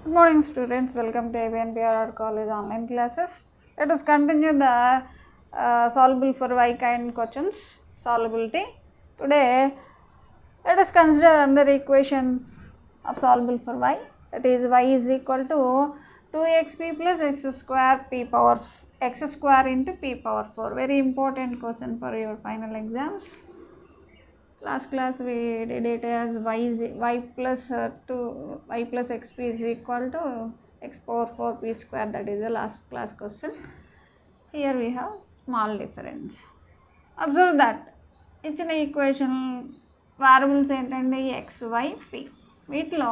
Good morning, students. Welcome to ABNPR College online classes. Let us continue the solvable for y kind questions solvability. Today, let us consider another equation of solvable for y. That is y is equal to 2xp plus x square p power x square into p power 4. Very important question for your final exams. Last class we did it as y plus xp is equal to x power 4 p square. That is the last class question. Here we have small difference. Observe that ఇచ్చిన equation variables ఏంటంటే X why P. వీటిలో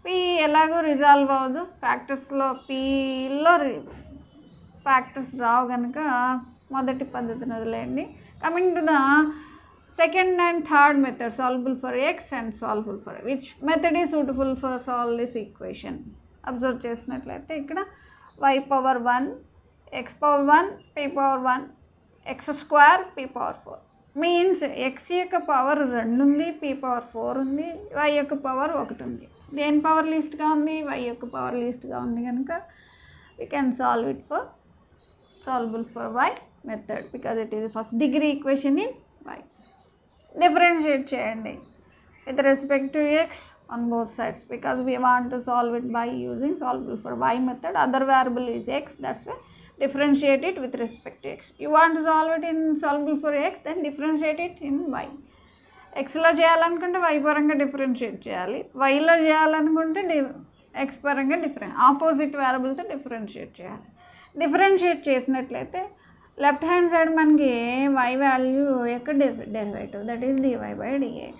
P ఎలాగో resolve అవ్వదు, ఫ్యాక్టర్స్లో పిలో factors రావు కనుక మొదటి పద్ధతిని వదిలేయండి. Coming to the second and third method, solvable for x and solvable for y. Which method is suitable for solve this equation? Observe చేసినట్లయితే ఇక్కడ y power 1 x power 1 p power 1 x square p power 4 means x యొక్క power 2 ఉంది, p power 4 ఉంది, y యొక్క power 1 ఉంది. దేని power లీస్ట్గా ఉంది? y యొక్క పవర్ లీస్ట్గా ఉంది కనుక we can solve it for solvable for y method because it is the first degree equation in y. Differentiate చేయండి with respect to x on both sides because we want to solve it by using solvable for y method. Other variable is x, that's why differentiate it with respect to x. You want to solve it in solvable for x, then differentiate it in y. xలో చేయాలనుకుంటే y పరంగా differentiate చేయాలి, yలో చేయాలనుకుంటే x పరంగా opposite వేరియబుల్తో differentiate చేయాలి. Differentiate చేసినట్లయితే left hand side మనకి y value యొక్క derivative that is dy by dx.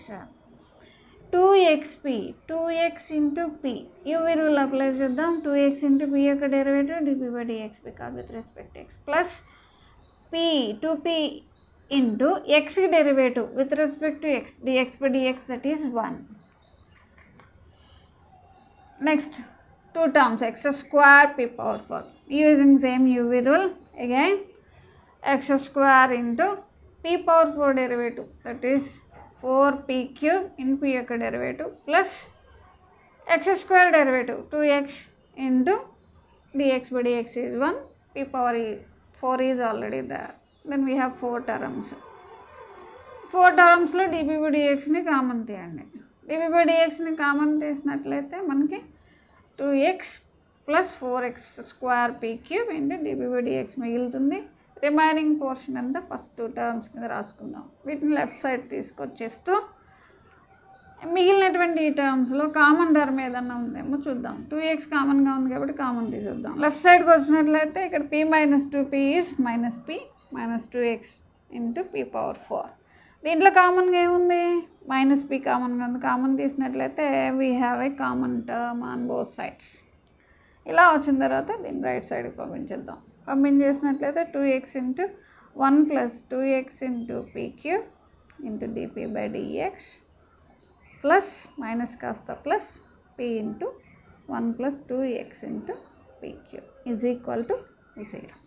2xp 2x into p ఇవి రూల్ అప్లై చేద్దాం. 2x ఇంటూ p యొక్క derivative dp by dx because with respect x plus p 2p into x derivative with respect to x dx by dx that is 1. Next two terms x square p power 4 using same uv rule again x square into p power 4 derivative that is 4p cube in p యొక్క derivative plus x square derivative 2x into dx by dx is 1, p power 4 is already there. Then we have 4 terms. 4 termsలో dp by dxని common తీయండి. dp by dxని common తీసినట్లయితే మనకి 2x plus 4x square p cube into dp by dx మిగులుతుంది. Remaining portion అంతా first 2 terms కింద రాసుకుందాం. వీటిని లెఫ్ట్ సైడ్ తీసుకొచ్చేస్తూ మిగిలినటువంటి ఈ టర్మ్స్లో కామన్ టర్మ్ ఏదన్నా ఉందేమో చూద్దాం. 2x కామన్గా ఉంది కాబట్టి కామన్ తీసేద్దాం. లెఫ్ట్ సైడ్కి వచ్చినట్లయితే ఇక్కడ p minus 2p is minus p minus 2x into p power 4. దీంట్లో కామన్గా ఏముంది? మైనస్ p కామన్గా ఉంది. కామన్ తీసినట్లయితే we have a common term on both sides. ఇలా వచ్చిన తర్వాత దీన్ని రైట్ సైడ్కి పంపించేద్దాం. పంపించేసినట్లయితే 2x into 1 plus 2x into p cube into dp by dx plus minus కాస్త plus p into 1 plus 2x into p cube is equal to 0.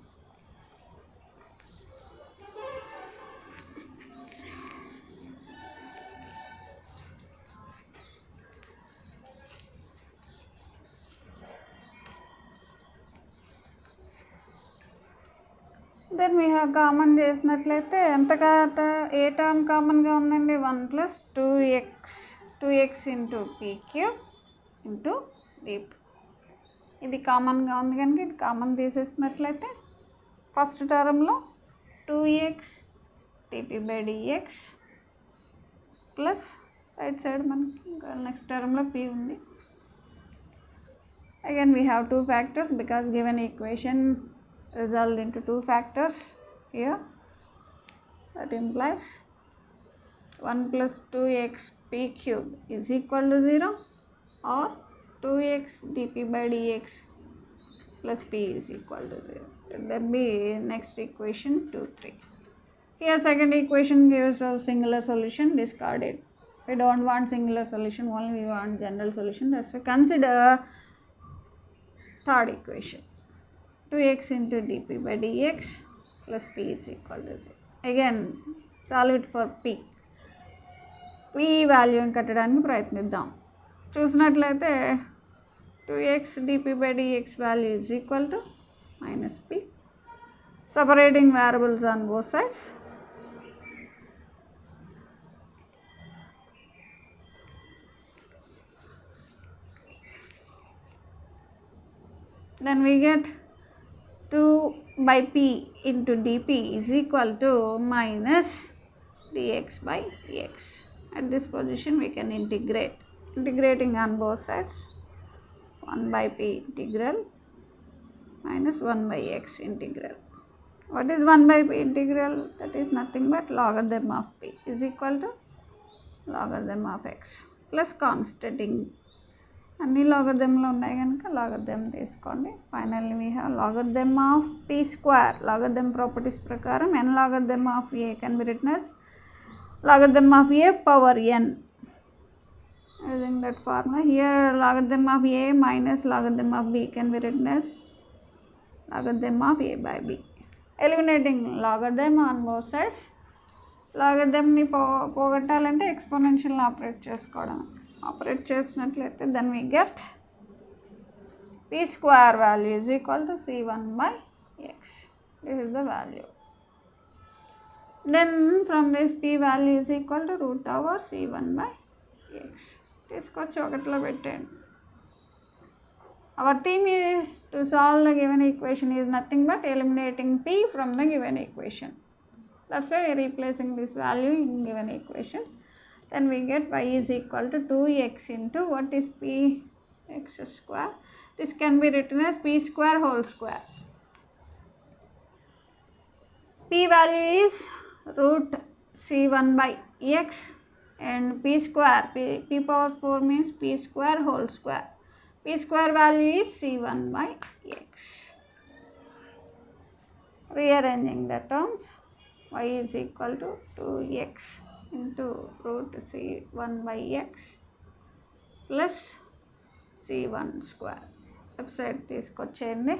Then we have common చేసినట్లయితే ఏ term కామన్గా ఉందండి? 1 plus 2x into P cube into DP. ఇది కామన్గా ఉంది కనుక ఇది common తీసేసినట్లయితే first టర్మ్లో 2x dp by dx plus right side మనకి ఇంకా నెక్స్ట్ టర్మ్లో p ఉంది. Again we have 2 factors because given equation result into 2 factors here. That implies 1 plus 2x p cube is equal to 0 or 2x dp by dx plus p is equal to 0. That be next equation 2, 3. Here second equation gives us singular solution, discard it. We don't want singular solution, only we want general solution. That's why consider third equation. 2x into dp by dx plus p is equal to 0. Again solve it for p. p వాల్యూని కట్టడానికి ప్రయత్నిద్దాం. చూసినట్లయితే 2x dp by dx value is equal to minus p. Separating variables on both sides. Then we get 2 by p into dp is equal to minus dx by dx. At this position we can integrate. Integrating on both sides, 1 by p integral minus 1 by x integral. What is 1 by p integral? That is nothing but logarithm of p is equal to logarithm of x plus constating. అన్ని లాగరిథంలో ఉన్నాయి కనుక logarithm తీసుకోండి. Finally we have logarithm of P square. Logarithm properties ప్రకారం n logarithm of A can be written as logarithm of a power n. Using that formula here, logarithm of a minus logarithm of b can be written as logarithm of a by b. Eliminating logarithm on both sides. లాగరిథంని పోగొట్టాలంటే exponential operate చేసుకోవడం. Operate చేసినట్లయితే then we get p square value is equal to c1 by x. This is the value. Then from this p value is equal to root over c1 by x. తీసుకొచ్చి ఒకటిలో పెట్టండి. Our theme is to solve the given equation is nothing but eliminating p from the given equation. That's why we are replacing this value in given equation. Then we get y is equal to 2x into what is p? X square. This can be written as p square whole square. P value is root c1 by x and p square, p power 4 means p square whole square. P square value is c1 by x. Rearranging the terms, y is equal to 2x into root c1 by x plus c1 square. Left side తీసుకొచ్చేయండి.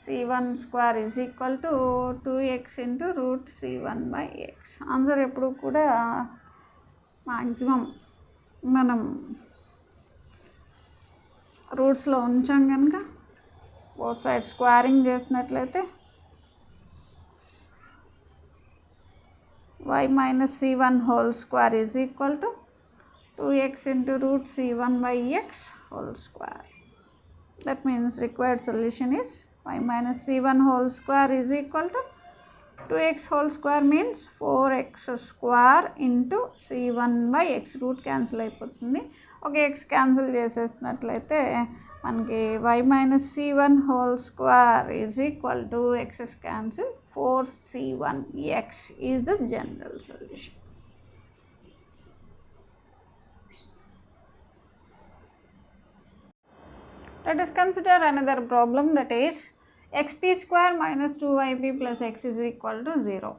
c1 square is equal to 2x into root c1 by x. Answer ఎప్పుడు కూడా maximum మనం రూట్స్లో ఉంచాం కనుక both side squaring చేసినట్లయితే y minus c1 whole square is equal to 2x into root c1 by x whole square. That means required solution is y minus c1 whole square is equal to 2x whole square means 4x square into c1 by x. Root cancel అయిపోతుంది. ఒక x cancel చేసేసినట్లయితే మనకి y minus c1 whole square is equal to x's cancel 4c1x is the general solution. Let us consider another problem, that is xp square minus 2yp plus x is equal to 0.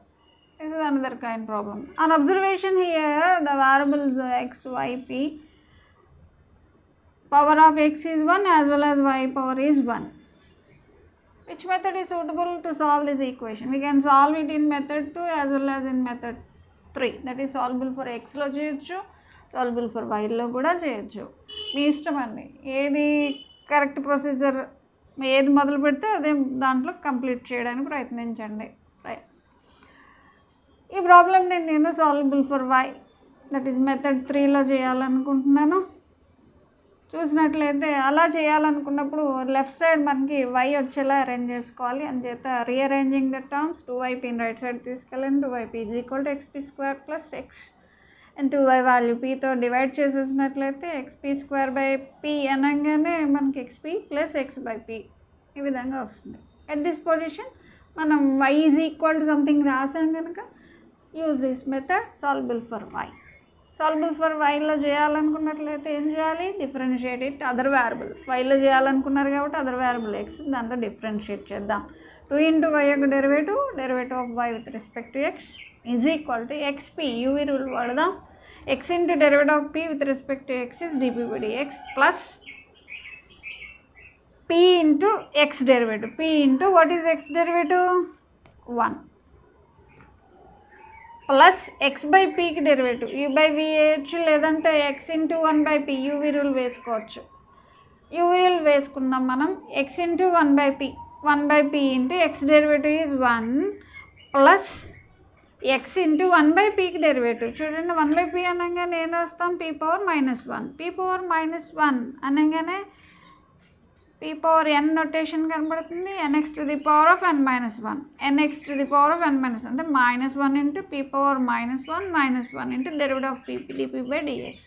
This is another kind problem. On observation here, the variables x, y, p, power of x is 1 as well as y power is 1. Which method is suitable to solve this equation? We can solve it in method 2 as well as in method 3. That is solvable for x లో చేయొచ్చు, solvable for y లో కూడా చేయొచ్చు. మీ ఇష్టం అండి. ఏది correct procedure, ఏది మొదలు పెడితే అదే దాంట్లో కంప్లీట్ చేయడానికి ప్రయత్నించండి. ఈ ప్రాబ్లం నేను solvable for y, that is method 3లో చేయాలనుకుంటున్నాను. చూసినట్లయితే అలా చేయాలనుకున్నప్పుడు లెఫ్ట్ సైడ్ మనకి y వచ్చేలా అరేంజ్ చేసుకోవాలి. అందుచేత రీఅరేంజింగ్ ద టర్మ్స్ 2ypని రైట్ సైడ్ తీసుకెళ్ళండి. 2yp is equal to xp square plus x and 2y value pతో డివైడ్ చేసేసినట్లయితే xp స్క్వేర్ బై p అనగానే మనకి xp plus x by p ఈ విధంగా వస్తుంది. ఎట్ దిస్ పొజిషన్ మనం y is equal to something రాసాం కనుక use this method solvable for y. Solvable for వైలో చేయాలనుకున్నట్లయితే ఏం చేయాలి? Differentiate it other variable. వైలో చేయాలనుకున్నారు కాబట్టి అదర్ వేరియబుల్ ఎక్స్, దాంతో డిఫరెన్షియేట్ చేద్దాం. 2 ఇంటూ వై యొక్క derivative of y with respect to x is equal to x p. U v rule వాడదాం. X into derivative of p with respect to x is d p by d x plus p into x derivative. P into what is x derivative? 1 plus x by పీకి derivative u by v వేయచ్చు, లేదంటే x into 1/p u v rule వేసుకోవచ్చు. U v rule వేసుకుందాం మనం. X into 1/p into x derivative is 1 plus x into 1/pకి derivative. చూడండి 1/p అనగానే ఏం రాస్తాం, p పవర్ -1. p పవర్ -1 అనగానే p పవర్ n నొటేషన్ కనబడుతుంది. nx to the power of n - 1 nx to the power of n - 1 అంటే -1 into p power -1 into derivative of p dp/dx.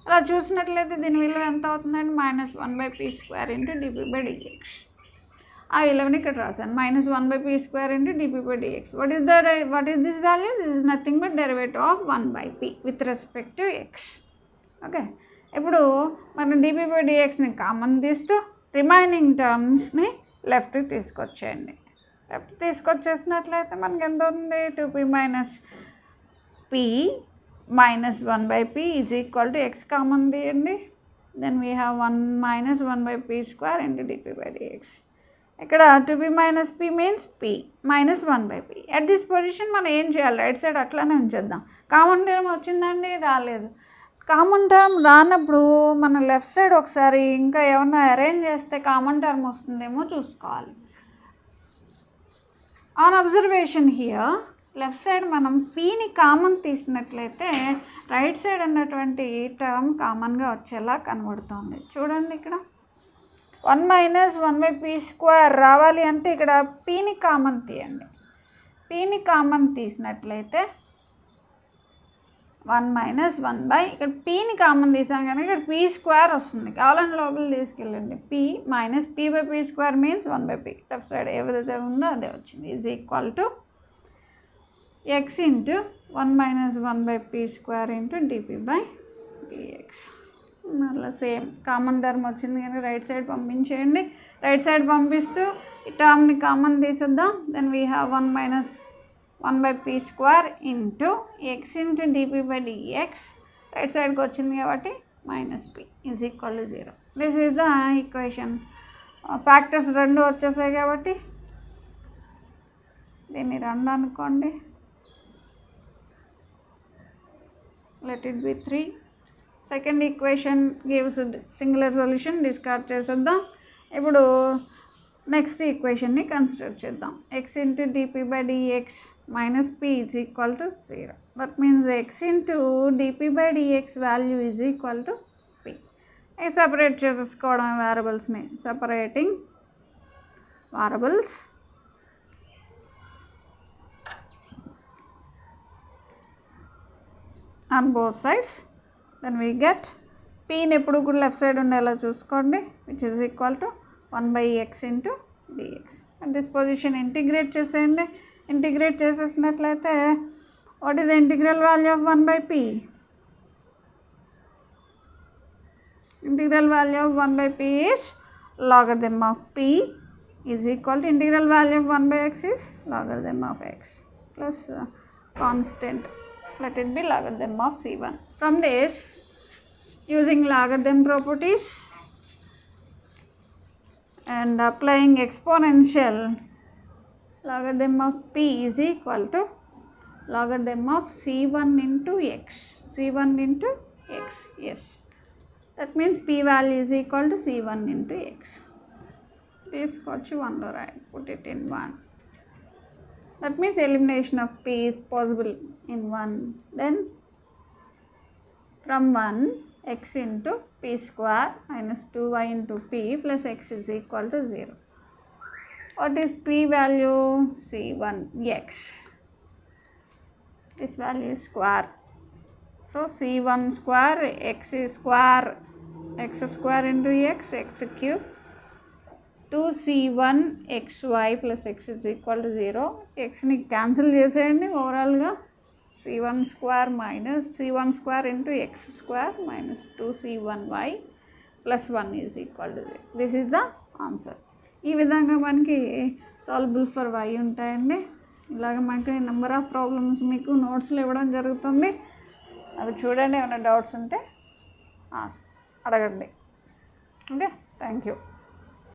అలా చూసినట్లయితే దీని విలువ ఎంత అవుతుందండి, -1/p² ఇంటూ dp/dx. ఆ విలువని ఇక్కడ రాశాను, -1/p² into dp/dx. What is this value? This is nothing but derivative of 1/p with respect to x. Okay, ఇప్పుడు మనం dp/dxని కామన్ తీస్తూ రిమైనింగ్ టర్మ్స్ని లెఫ్ట్కి తీసుకొచ్చేయండి. లెఫ్ట్ తీసుకొచ్చేసినట్లయితే మనకి ఎంత అవుతుంది, 2p - p -1/p is equal to x common తీయండి. Then we have 1 - 1/p² into dp/dx. ఇక్కడ 2p - p means p -1/p. At this position మనం ఏం చేయాలి, రైట్ సైడ్ అట్లానే ఉంచేద్దాం. కామన్ టర్మ్ వచ్చిందండి, రాలేదు. కామన్ టర్మ్ రానప్పుడు మనం లెఫ్ట్ సైడ్ ఒకసారి ఇంకా ఏమన్నా అరేంజ్ చేస్తే కామన్ టర్మ్ వస్తుందేమో చూసుకోవాలి. On observation here left side మనం పీని కామన్ తీసినట్లయితే రైట్ సైడ్ ఉన్నటువంటి టర్మ్ కామన్గా వచ్చేలా కనబడుతుంది. చూడండి ఇక్కడ 1 - 1/p² రావాలి అంటే ఇక్కడ పీని కామన్ తీయండి. పీని కామన్ తీసినట్లయితే 1 - 1 ఇక్కడ పీని కామన్ తీసాం కనుక ఇక్కడ p² వస్తుంది. కావాలని లోపల తీసుకెళ్ళండి. p - p/p² means 1/p. Left side ఏదైతే ఉందో అదే వచ్చింది. Is equal to x into 1 - 1/p² into dp/dx. మళ్ళీ సేమ్ కామన్ టర్మ్ వచ్చింది కనుక రైట్ సైడ్ పంపించేయండి. రైట్ సైడ్ పంపిస్తూ ఈ టర్మ్ని కామన్ తీసేద్దాం. Then we have 1 - 1/p² into x into dp/dx. Right సైడ్కి వచ్చింది కాబట్టి -p is equal to 0. This is the equation. Factors 2 వచ్చేసాయి కాబట్టి దీన్ని 2 అనుకోండి. Let it be 3. Second equation gives singular solution, discard చేసేద్దాం. ఇప్పుడు నెక్స్ట్ ఈక్వేషన్ని కన్సిడర్ చేద్దాం. x into dp/dx -p is equal to 0. That means x into dp/dx value is equal to p. Separate చేసేసుకోవడం వేరియబుల్స్ని. Separating variables on both sides. Then we get pని ఎప్పుడు కూడా left side ఉండేలా చూసుకోండి, which is equal to 1/x into dx. At this position integrate చేసేయండి. Integrate చేసేసినట్లయితే what is the integral value of 1/p? Integral value of 1/p is logarithm of p is equal to integral value of 1/x is logarithm of x plus constant. Let it be logarithm of c1. From this, using logarithm properties and applying exponential, logarithm of p is equal to logarithm of c1 into x. c1 into x, yes. That means p value is equal to c1 into x. This got you 1 lo right, put it in 1. That means elimination of p is possible in 1. Then from 1, x into p² minus 2y into p plus x is equal to 0. What is p value? c1 x. This value is square. So c1 square x is square, x² into x cube. 2c1 xy plus x is equal to 0. xని cancel చేసేయండి. ఓవరాల్గా c1 square into x² minus 2c1y plus 1 is equal to 0. This is the answer. ఈ విధంగా మనకి solvable for y ఉంటాయండి. ఇలాగ మనకి number of problems మీకు నోట్స్లో ఇవ్వడం జరుగుతుంది. అవి చూడండి, ఏమైనా డౌట్స్ ఉంటే అడగండి. Okay, thank you.